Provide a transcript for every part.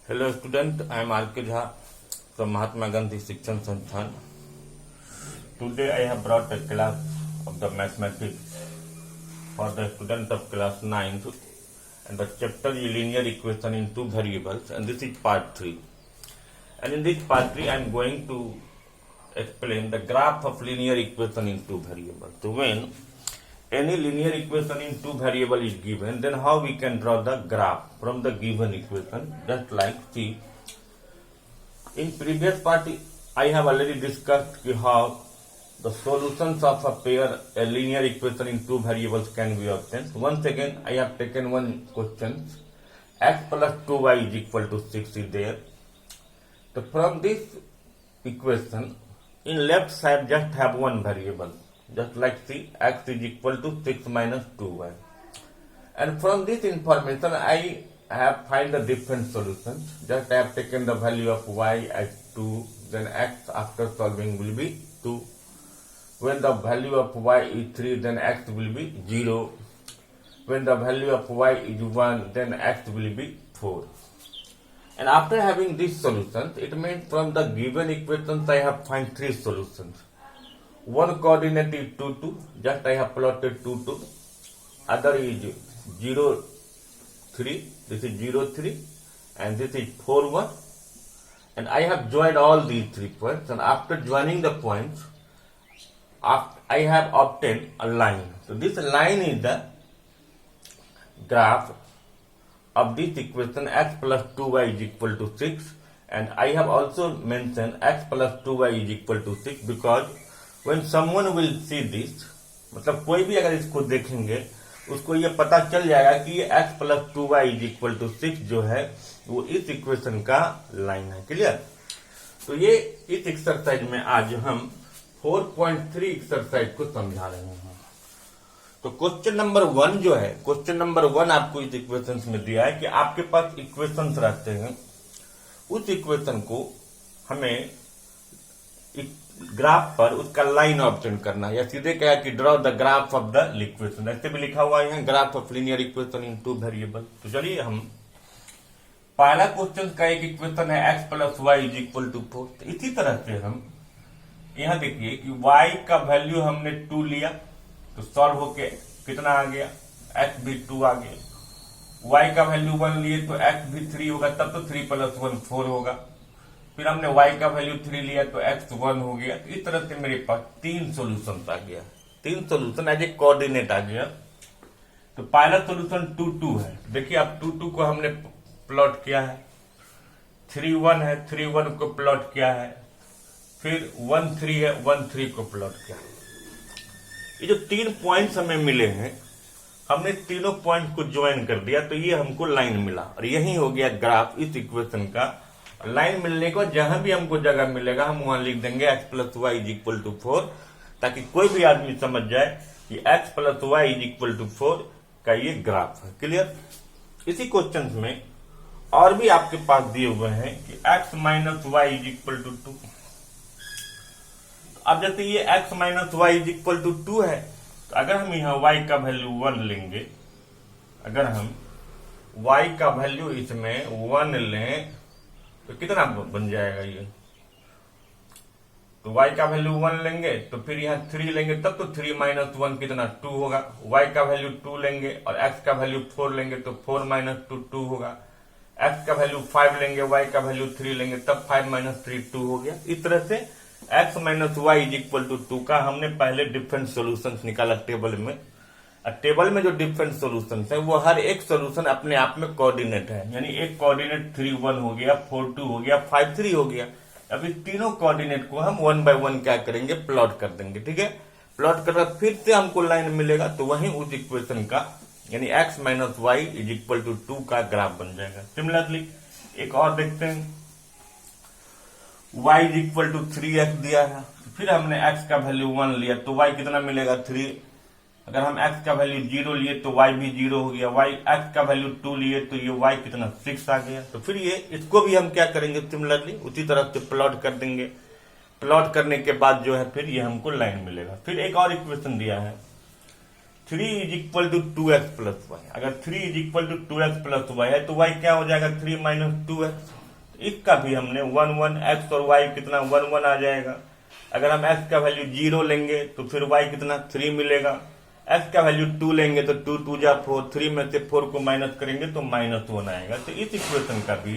Hello student, I am R.K. Jha from Mahatma Gandhi Shikshan Sansthan. Today I have brought a class of the mathematics for the student of class 9th and the chapter is linear equation in two variables, and this is part 3. And in this part 3 I am going to explain the graph of linear equation in two variables. So when any linear equation in two variable is given, then how we can draw the graph from the given equation, just like see. In previous part I have already discussed how the solutions of a pair a linear equation in two variables can be obtained. Once again I have taken one question, x plus 2y is equal to 6 is there. So from this equation, in left side just have one variable, just like see, x is equal to 6 minus 2y. And from this information I have find the different solutions. Just I have taken the value of y as 2, then x after solving will be 2. When the value of y is 3, then x will be 0. When the value of y is 1, then x will be 4. And after having these solutions, it means from the given equations I have find three solutions. One coordinate is 2, 2, just I have plotted 2, 2. Other is 0, 3, this is 0, 3, and this is 4, 1. And I have joined all these 3 points, and after joining the points, I have obtained a line. So this line is the graph of this equation x plus 2y is equal to 6. And I have also mentioned x plus 2y is equal to 6 because when someone will see this, मतलब कोई भी अगर इसको देखेंगे उसको ये पता चल जाएगा कि ये x plus 2y is equal to 6 जो है वो इस इक्वेशन का लाइन है. क्लियर? तो ये इस एक्सरसाइज में आज हम 4.3 एक्सरसाइज को समझा रहे हैं. तो क्वेश्चन नंबर 1 जो है, क्वेश्चन नंबर 1 आपको इस इक्वेशन में दिया है कि आपके पास इक्वेशन रहते हैं, उस इक्वेशन को हमें ग्राफ पर उसका लाइन ऑब्टेन करना, या सीधे क्या कि draw the graph of the equation. ऐसे भी लिखा हुआ है graph of linear equation in two variable. तो चलिए हम पहला क्वेश्चन का एक इक्वेशन है x plus y is equal to 4. तो इसी तरह से हम यहां देखिए कि y का वैल्यू हमने 2 लिया तो सॉल्व होके कितना आ गया, x भी 2 आ गया. y का वैल्यू 1 लिए तो x भी 3 होगा, तब तो 3 प्लस 1 4 होगा. फिर हमने y का वैल्यू 3 लिया तो x 1 हो गया. इस तरह से मेरे पास 3 सोल्यूशन आ गया, 3 सोल्यूशन एज ए कोऑर्डिनेट आ गया. तो पहला सोल्यूशन 2 2 है. देखिए अब 2 2 को हमने प्लॉट किया है, 3 1 है, 3 1 को प्लॉट किया है, फिर 1 3 है, 1 3 को प्लॉट किया. ये जो 3 पॉइंट्स हमें मिले हैं, हमने तीनों पॉइंट को ज्वाइन कर दिया तो ये हमको लाइन मिला, और यही हो गया ग्राफ इस इक्वेशन का. लाइन मिलने को जहां भी हमको जगह मिलेगा हम वहां लिख देंगे x plus y is equal to 4, ताकि कोई भी आदमी समझ जाए कि x plus y is equal to 4 का ये ग्राफ है. क्लियर? इसी क्वेश्चन में और भी आपके पास दिए हुए हैं कि x minus y is equal to 2. अब जैसे ये x minus y is equal to 2 है, तो अगर हम यहाँ y का वैल्यू 1 लेंगे, अगर हम y का वैल्यू इसमें 1 लें तो कितना बन जाएगा ये. तो y का वैल्यू 1 लेंगे तो फिर यहाँ 3 लेंगे, तब तो 3 माइनस 1 कितना 2 होगा. y का वैल्यू 2 लेंगे और x का वैल्यू 4 लेंगे तो 4 माइनस 2 2 होगा. x का वैल्यू 5 लेंगे, y का वैल्यू 3 लेंगे, तब 5 माइनस 3 2 हो गया. इस तरह से x minus y is equal to 2 का हमने पहले डिफरेंट सोल्यूशन निकाला टेबल में. टेबल में जो डिफरेंट सोल्यूशन है वो हर एक सोल्यूशन अपने आप में कोऑर्डिनेट है, यानी एक कोऑर्डिनेट 3 1 हो गया, 4 2 हो गया, 5 3 हो गया. अब इस तीनों कोऑर्डिनेट को हम 1 बाय 1 क्या करेंगे, प्लॉट कर देंगे. ठीक है? प्लॉट कर फिर से हमको लाइन मिलेगा तो वहीं उस इक्वेशन का यानी x minus y is equal to 2 का ग्राफ बन जाएगा. सिमिलरली एक और देखते हैं, y is equal to 3x दिया है, फिर हमने x का वैल्यू 1 लिया तो y कितना मिलेगा 3. अगर हम x का वैल्यू 0 लिए तो y भी 0 हो गया, x का वैल्यू 2 लिए तो ये y कितना 6 आ गया. तो फिर ये इसको भी हम क्या करेंगे, सिमिलरली उसी तरह से प्लॉट कर देंगे. प्लॉट करने के बाद जो है फिर ये हमको लाइन मिलेगा. फिर एक और इक्वेशन दिया है 3 is equal to 2x plus y. अगर 3 is equal to 2x plus y है तो y क्या हो जाएगा 3 माइनस 2x. इसका भी हमने 1 1 x और y कितना 1 1 आ जाएगा। अगर हम x का वैल्यू 0 लेंगे तो फिर y कितना 3 मिलेगा। x का वैल्यू 2 लेंगे तो 2 2 जा 4, 3 में से 4 को माइनस करेंगे तो -1 आएगा। तो इस इक्वेशन का भी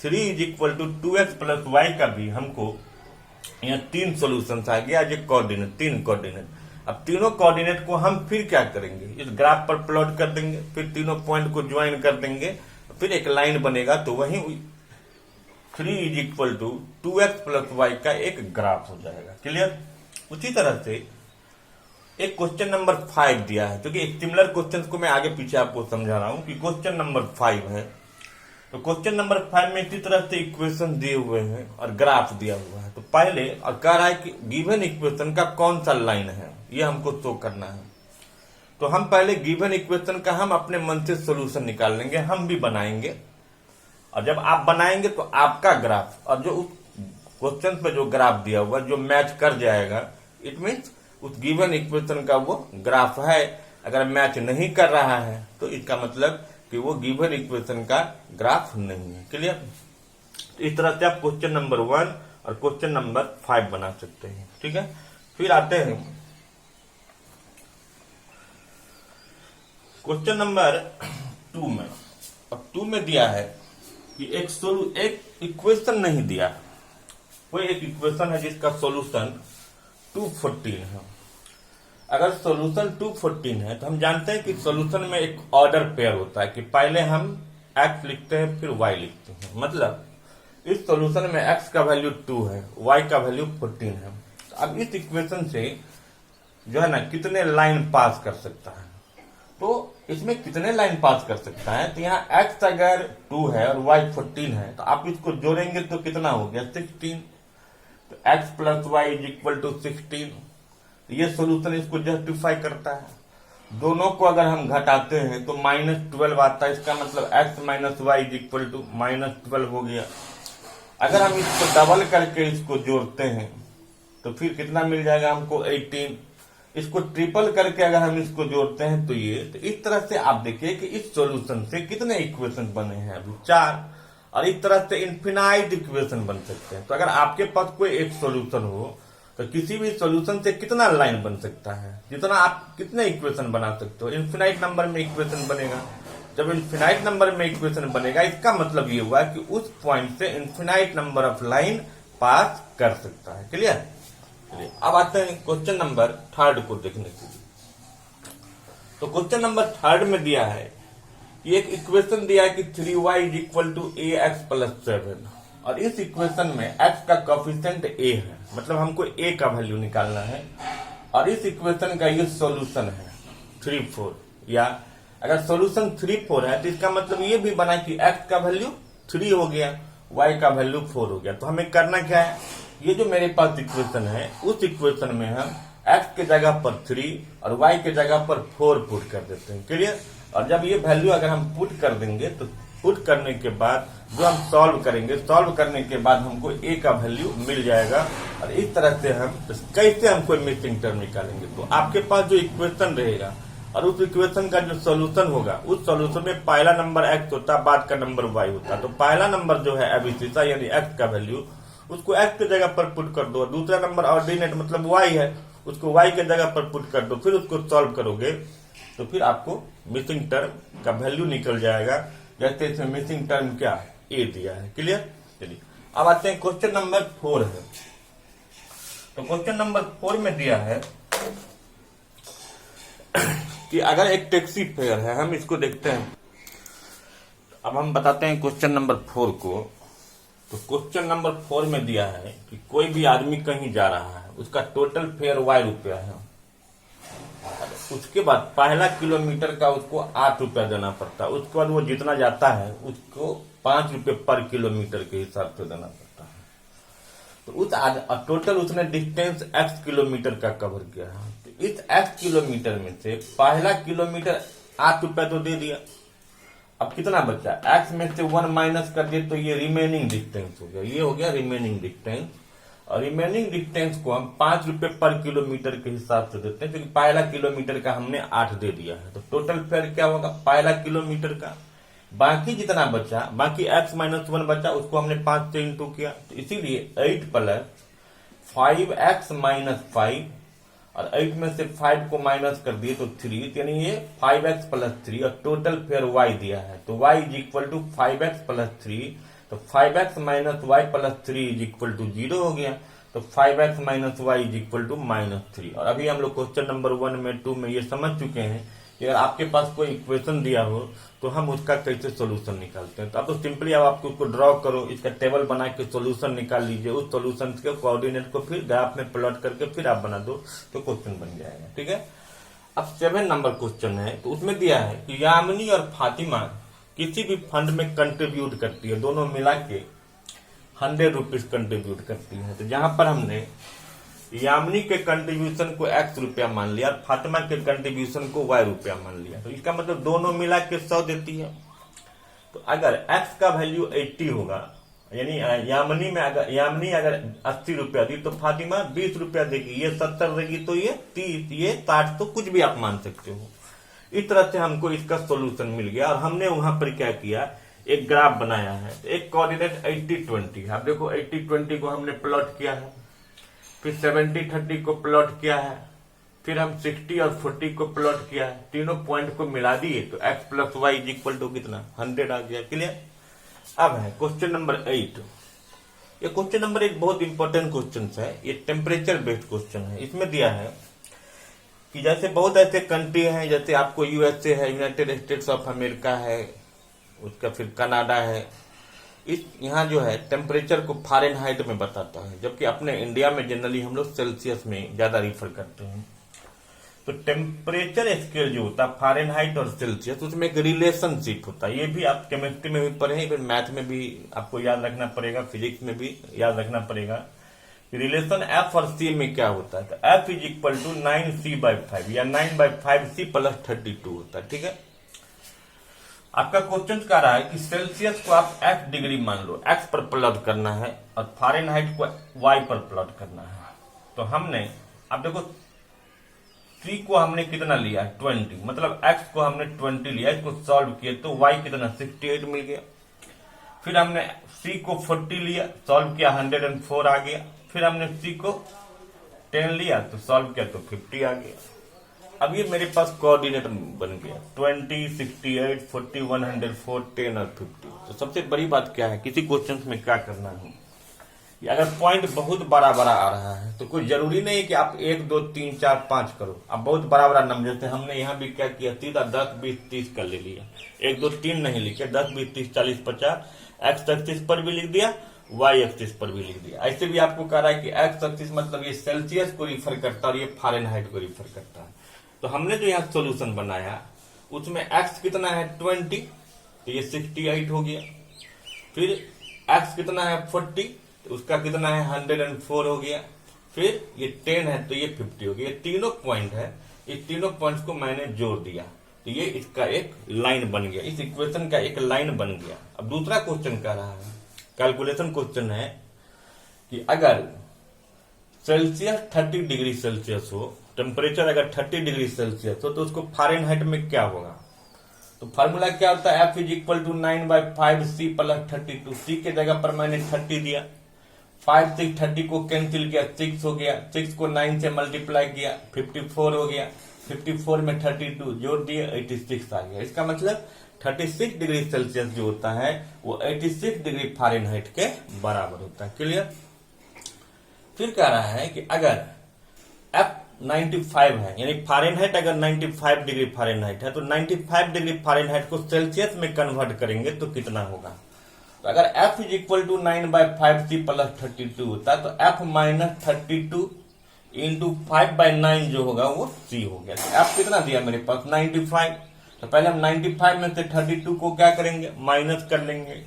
3 = 2x + y का भी हमको यहाँ 3 सोल्यूशन आ गया। ये कोऑर्डिनेट 3 कोऑर्डिनेट। अब तीनों कोऑर्डिनेट को हम फिर क्या करेंगे, इस ग्राफ पर प्लॉट कर देंगे, फिर तीनों पॉइंट को ज्वाइन कर देंगे, फिर एक लाइन बनेगा। तो वही 3 = 2x + y का एक ग्राफ हो जाएगा। क्लियर। उसी तरह से एक क्वेश्चन नंबर 5 दिया है, क्योंकि एक सिमिलर क्वेश्चन को मैं आगे पीछे आपको समझा रहा हूं कि क्वेश्चन नंबर 5 है। तो क्वेश्चन नंबर 5 में इसी तरह से इक्वेशन दिए हुए हैं और ग्राफ दिया हुआ है। तो पहले और कह रहा है कि गिवन इक्वेशन का कौन सा लाइन है, ये हमको शो करना है। तो हम पहले गिवन इक्वेशन का हम अपने मन से सोल्यूशन निकाल लेंगे, हम भी बनाएंगे। और जब आप बनाएंगे तो आपका ग्राफ और जो उस क्वेश्चन पे जो ग्राफ दिया हुआ जो मैच कर जाएगा, इट मीन्स उस गिवन इक्वेशन का वो ग्राफ है। अगर मैच नहीं कर रहा है तो इसका मतलब कि वो गिवन इक्वेशन का ग्राफ नहीं है। क्लियर। तो इस तरह से आप क्वेश्चन नंबर 1 और क्वेश्चन नंबर 5 बना सकते हैं। ठीक है। फिर आते हैं क्वेश्चन नंबर 2 में। अब 2 में दिया है कि एक इक्वेशन नहीं दिया, कोई एक इक्वेशन है जिसका सॉल्यूशन 214 है। अगर सॉल्यूशन 214 है तो हम जानते हैं कि सॉल्यूशन में एक ऑर्डर पेयर होता है कि पहले हम x लिखते हैं फिर y लिखते हैं। मतलब इस सॉल्यूशन में x का वैल्यू 2 है, y का वैल्यू 14 है। तो अब इस इक्वेशन से जो है ना कितने लाइन पास कर सकता है, तो इसमें कितने लाइन पास कर सकता है। तो यहाँ x अगर 2 है और y 14 है तो आप इसको जोड़ेंगे तो कितना हो गया 16। तो x + y = 16। ये सोल्यूशन इसको जस्टिफाई करता है। दोनों को अगर हम घटाते हैं तो -12 आता है। इसका मतलब x - y = -12 हो गया। अगर हम इसको डबल करके इसको जोड़ते हैं तो फिर कितना मिल जाएगा हमको 18। इसको ट्रिपल करके अगर हम इसको जोड़ते हैं तो ये, तो इस तरह से आप देखिए कि इस सॉल्यूशन से कितने इक्वेशन बने हैं अभी 4। और इस तरह से इन्फिनाइट इक्वेशन बन सकते हैं। तो अगर आपके पास कोई एक सॉल्यूशन हो तो किसी भी सॉल्यूशन से कितना लाइन बन सकता है, जितना आप कितने इक्वेशन बना सकते हो। इन्फिनाइट नंबर में इक्वेशन बनेगा। जब इन्फिनाइट नंबर में इक्वेशन बनेगा इसका मतलब ये हुआ कि उस पॉइंट से इन्फिनाइट नंबर ऑफ लाइन पास कर सकता है। क्लियर। अब आते हैं क्वेश्चन नंबर 3 को देखने के लिए। तो क्वेश्चन नंबर 3 में दिया है कि एक इक्वेशन दिया है कि 3y = ax + 7 और इस इक्वेशन में x का कोएफिशिएंट a है, मतलब हमको a का वैल्यू निकालना है। और इस इक्वेशन का ये सॉल्यूशन है 3 4। या अगर सॉल्यूशन 3 4 है तो इसका मतलब ये भी बना कि x का वैल्यू 3 हो गया, y का वैल्यू 4 हो गया। तो हमें करना क्या है, ये जो मेरे पास इक्वेशन है उस इक्वेशन में हम x के जगह पर 3 और y के जगह पर 4 पुट कर देते हैं। क्लियर। और जब ये वैल्यू अगर हम पुट कर देंगे तो पुट करने के बाद जो हम सॉल्व करेंगे, सॉल्व करने के बाद हमको a का वैल्यू मिल जाएगा। और इस तरह से हम कैसे हम कोई मिसिंग टर्म निकालेंगे, तो आपके पास जो इक्वेशन रहेगा और उस इक्वेशन का जो सॉल्यूशन होगा उस सॉल्यूशन में पहला नंबर x होता है, बाद का नंबर y होता है। तो पहला नंबर जो है अभिशिषा यानी x का वैल्यू, उसको x के जगह पर पुट कर दो। दूसरा नंबर ऑर्डिनेट मतलब y है, उसको y के जगह पर पुट कर दो। फिर उसको सॉल्व करोगे तो फिर आपको मिसिंग टर्म का वैल्यू निकल जाएगा। जैसे इसमें मिसिंग टर्म क्या है, a दिया है। क्लियर। चलिए अब आते हैं क्वेश्चन नंबर 4 है। तो क्वेश्चन नंबर 4 में दिया है कि अगर एक टैक्सी फेयर है, हम इसको देखते हैं। अब हम बताते हैं क्वेश्चन नंबर 4 को। तो क्वेश्चन नंबर 4 में दिया है कि कोई भी आदमी कहीं जा रहा है, उसका टोटल फेयर ₹y है। उसके बाद पहला किलोमीटर का उसको ₹8 देना पड़ता है। उसके बाद वो जितना जाता है उसको ₹5 पर किलोमीटर के हिसाब से देना पड़ता है। तो उस टोटल उसने डिस्टेंस x किलोमीटर का कवर किया है। तो इस x किलोमीटर में से पहला किलोमीटर ₹8 तो दे दिया। अब कितना बचा, x में से 1 माइनस कर दिए तो ये रिमेनिंग डिस्टेंस हो गया। ये हो गया रिमेनिंग डिस्टेंस। और रिमेनिंग डिस्टेंस को हम ₹5 पर किलोमीटर के हिसाब से देते हैं, क्योंकि पहला किलोमीटर का हमने 8 दे दिया है। तो टोटल फेयर क्या होगा, पहला किलोमीटर का बाकी जितना बचा, बाकी x माइनस 1 बचा, उसको हमने 5 से इंटू किया, तो इसीलिए 8 प्लस 5x माइनस 5, और 8 में से 5 को माइनस कर दिए तो 3, यानी ये 5x प्लस 3, और टोटल फिर y दिया है, तो y is equal to 5x plus 3, तो 5x minus y plus 3 is equal to 0 हो गया, तो 5x minus y is equal to -3। और अभी हम लोग क्वेश्चन नंबर 1 में 2 में ये समझ चुके हैं कि अगर आपके पास कोई इक्वेशन दिया हो तो हम उसका कैसे सोल्यूशन निकालते हैं। तो अब तो सिंपली अब आपको उसको ड्रॉ करो, इसका टेबल बना के सोल्यूशन निकाल लीजिए, उस सोल्यूशन के कोऑर्डिनेट को फिर ग्राफ में प्लॉट करके फिर आप बना दो तो क्वेश्चन बन जाएगा। ठीक है, अब 7 नंबर क्वेश्चन है, तो उसमें दिया है कि यामिनी और फातिमा किसी भी फंड में कंट्रीब्यूट करती है, दोनों मिला के 100 रुपीज कंट्रीब्यूट करती है। तो जहां पर हमने यामिनी के कंट्रीब्यूशन को x रुपया मान लिया और फातिमा के कंट्रीब्यूशन को y रुपया मान लिया, तो इसका मतलब दोनों मिला के 100 देती है। तो अगर x का वैल्यू 80 होगा, यानी यामिनी अगर 80 रुपया दी तो फातिमा 20 रुपया देगी, ये 70 देगी, तो ये 30, ये 60, तो कुछ भी आप मान सकते हो। इस तरह से हमको इसका सोल्यूशन मिल गया, और हमने वहां पर क्या किया, एक ग्राफ बनाया है। एक कोऑर्डिनेट 80-20 है, आप देखो 80-20 को हमने प्लॉट किया है, फिर 70-30 को प्लॉट किया है, फिर हम 60 और 40 को प्लॉट किया है, तीनों पॉइंट को मिला दिए तो x plus y is equal to कितना 100 आ गया। क्लियर। अब है क्वेश्चन नंबर 8। ये क्वेश्चन नंबर 8 बहुत इंपॉर्टेंट क्वेश्चन है, ये टेम्परेचर बेस्ड क्वेश्चन है। इसमें दिया है कि जैसे बहुत ऐसे कंट्री हैं, जैसे आपको यूएसए है, यूनाइटेड स्टेट्स ऑफ अमेरिका है, उसका फिर कनाडा है, इस यहाँ जो है टेम्परेचर को फारेनहाइट में बताता है, जबकि अपने इंडिया में जनरली हम लोग सेल्सियस में ज्यादा रिफर करते हैं। तो टेम्परेचर स्केल जो होता है फारेनहाइट और सेल्सियस, उसमें एक रिलेशनशिप होता है। ये भी आप केमिस्ट्री में भी पढ़े, फिर मैथ में भी आपको याद रखना पड़ेगा, फिजिक्स में भी याद रखना पड़ेगा। रिलेशन एफ और सी में क्या होता है, तो F is equal to 9c/5 या 9/5c प्लस 32 होता है। ठीक है, आपका क्वेश्चन कह रहा है कि सेल्सियस को आप x डिग्री मान लो, x पर प्लॉट करना है, और फारेनहाइट को y पर प्लॉट करना है। तो हमने अब देखो c को हमने कितना लिया 20, मतलब x को हमने 20 लिया, इसको सॉल्व किया तो y कितना 68 मिल गया। फिर हमने c को 40 लिया, सॉल्व किया 104 आ गया। फिर हमने c को 10 लिया तो सॉल्व किया तो 50 आ गया। अब ये मेरे पास कोऑर्डिनेट बन गया 20, 68, 40, 104, 10 और 50। तो सबसे बड़ी बात क्या है, किसी क्वेश्चन में क्या करना है, अगर पॉइंट बहुत बड़ा बड़ा आ रहा है तो कोई जरूरी नहीं है कि आप 1, 2, 3, 4, 5 करो। अब बहुत बड़ा बड़ा नंबर, जैसे हमने यहाँ भी क्या किया, सीधा 10, 20, 30 कर ले लिया, 1, 2, 3 नहीं लिखे, 10, 20, 30, 40, 50 एक्स एक्सिस पर भी लिख दिया, वाई एक्सिस पर भी लिख दिया। ऐसे भी आपको कह रहा है कि एक्स एक्सिस मतलब ये सेल्सियस को रिफर करता है और ये फारेनहाइट को रिफर करता है। तो हमने जो यहाँ सोल्यूशन बनाया उसमें x कितना है 20, तो ये 68 हो गया। फिर x कितना है 40, तो उसका कितना है 104 हो गया। फिर ये 10 है तो ये 50 हो गया। ये तीनों पॉइंट है, इस तीनों पॉइंट्स को मैंने जोड़ दिया तो ये इसका एक लाइन बन गया, इस इक्वेशन का एक लाइन बन गया। अब दूसरा क्वेश्चन कह रहा है, कैलकुलेशन क्वेश्चन है कि अगर सेल्सियस 30 डिग्री सेल्सियस हो, टेम्परेचर अगर 30 डिग्री सेल्सियस हो तो उसको फारेनहाइट में क्या होगा। तो फार्मूला क्या होता है, F is equal to 9/5c plus 32। c के जगह पर मैंने 30 दिया, 5 से 30 को कैंसिल किया, 6 हो गया, 6 को 9 से मल्टीप्लाई किया, 54 हो गया, 54 में 32 जोड़ दिए, 86 आ गया। इसका मतलब 36 डिग्री सेल्सियस जो होता है वो 86 डिग्री फारेनहाइट के बराबर होता है। क्लियर। फिर कह रहा है कि अगर F 95 है, यानी फारेनहाइट अगर 95 डिग्री फारेनहाइट है तो 95 डिग्री फारेनहाइट को सेल्सियस में कन्वर्ट करेंगे तो कितना होगा। तो अगर F is equal to 9/5c plus 32 होता है तो F माइनस 32 इंटू 5/9 जो होगा वो c हो गया। तो F कितना दिया मेरे पास 95, तो पहले हम 95 में से 32 को क्या करेंगे माइनस कर लेंगे,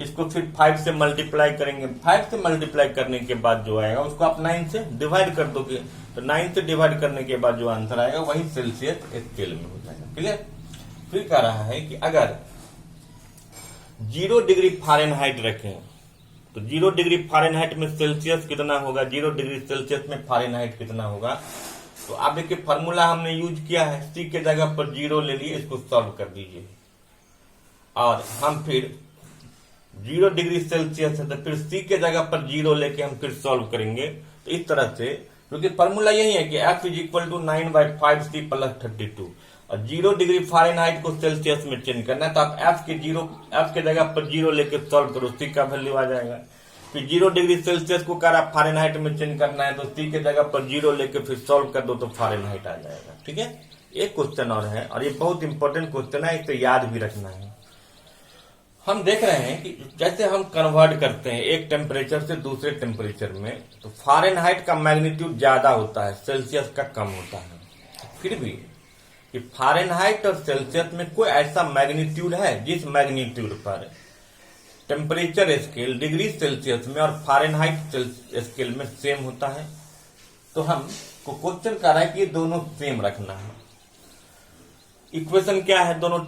इसको फिर 5 से मल्टीप्लाई करेंगे, 5 से मल्टीप्लाई करने के बाद जो आएगा उसको आप 9 से डिवाइड कर दोगे, तो 9 से डिवाइड करने के बाद जो आंसर आएगा वही सेल्सियस स्केल में हो जाएगा। क्लियर। फिर कह रहा है कि अगर 0 डिग्री फारेनहाइट रखें तो 0 डिग्री फारेनहाइट में सेल्सियस कितना होगा, 0 डिग्री सेल्सियस में फारेनहाइट कितना होगा। तो आप देखिए फार्मूला हमने यूज किया है, c के जगह पर 0 ले लिए, इसको सॉल्व कर दीजिए। और हम फिर 0 डिग्री सेल्सियस है तो फिर सी के जगह पर 0 लेके हम फिर सॉल्व करेंगे। तो इस तरह से, क्योंकि फॉर्मूला यही है कि F is equal to 9/5C plus 32 और 0 डिग्री फ़ारेनहाइट को सेल्सियस में चेंज करना है। तो आप F के जगह पर 0 लेके सॉल्व करो, सी का वैल्यू आ जाएगा। फिर 0 डिग्री सेल्सियस को कर आप फ़ारेनहाइट में चेंज करना है तो सी के जगह पर 0 लेके फिर सॉल्व कर दो तो फ़ारेनहाइट आ जाएगा। ठीक है, एक क्वेश्चन और है और ये बहुत इंपॉर्टेंट क्वेश्चन है, इसे याद भी रखना है। हम देख रहे हैं कि जैसे हम कन्वर्ट करते हैं एक टेम्परेचर से दूसरे टेम्परेचर में, तो फ़ारेनहाइट का मैग्नीट्यूड ज्यादा होता है, सेल्सियस का कम होता है। फिर भी कि फ़ारेनहाइट और सेल्सियस में कोई ऐसा मैग्नीट्यूड है जिस मैग्नीट्यूड पर टेम्परेचर स्केल डिग्री सेल्सियस में और फ़ारेनहाइट स्केल में सेम होता है। तो हम को क्वेश्चन कर रहा है कि ये दोनों सेम रखना है। इक्वेशन क्या है दोनों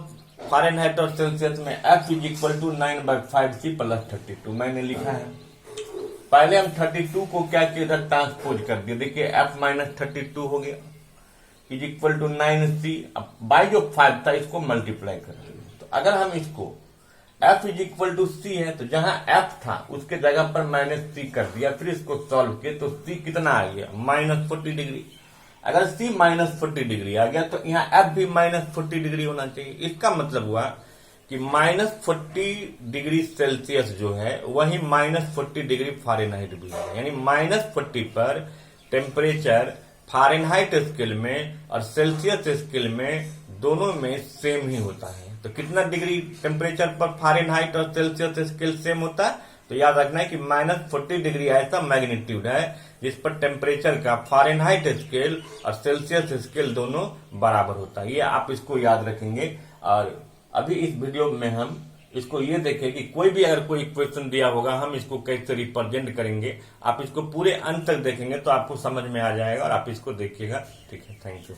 फ़ारेनहाइट और सेल्सियस में? F is equal to 9/5C plus 32 मैंने लिखा है। पहले हम 32 को क्या किया था, ट्रांसपोज कर दिया। देखिए F माइनस 32 हो गया इज इक्वल टू 9C। अब बाई जो 5 था इसको मल्टीप्लाई कर दिया। तो अगर हम इसको F is equal to C है तो जहां F था उसके जगह पर -C कर दिया, फिर इसको सॉल्व किया तो C कितना आ गया, -40 डिग्री। अगर C -40 डिग्री आ गया तो यहाँ F भी -40 डिग्री होना चाहिए। इसका मतलब हुआ कि -40 डिग्री सेल्सियस जो है वही -40 डिग्री फ़ारेनहाइट भी है। यानी -40 पर टेम्परेचर फ़ारेनहाइट स्केल में और सेल्सियस स्केल में दोनों में सेम ही होता है। तो कितना डिग्री टेम्परेचर पर फ़ारेनहाइट और सेल्सियस स्केल सेम होता है? तो याद रखना है कि -40 डिग्री ऐसा मैग्नीट्यूड है जिस पर टेम्परेचर का फ़ारेनहाइट स्केल और सेल्सियस स्केल दोनों बराबर होता है। ये आप इसको याद रखेंगे। और अभी इस वीडियो में हम इसको ये देखें कि कोई भी अगर कोई इक्वेशन दिया होगा हम इसको कैसे रिप्रेजेंट करेंगे। आप इसको पूरे अंत तक देखेंगे तो आपको समझ में आ जाएगा और आप इसको देखिएगा। ठीक है, थैंक यू।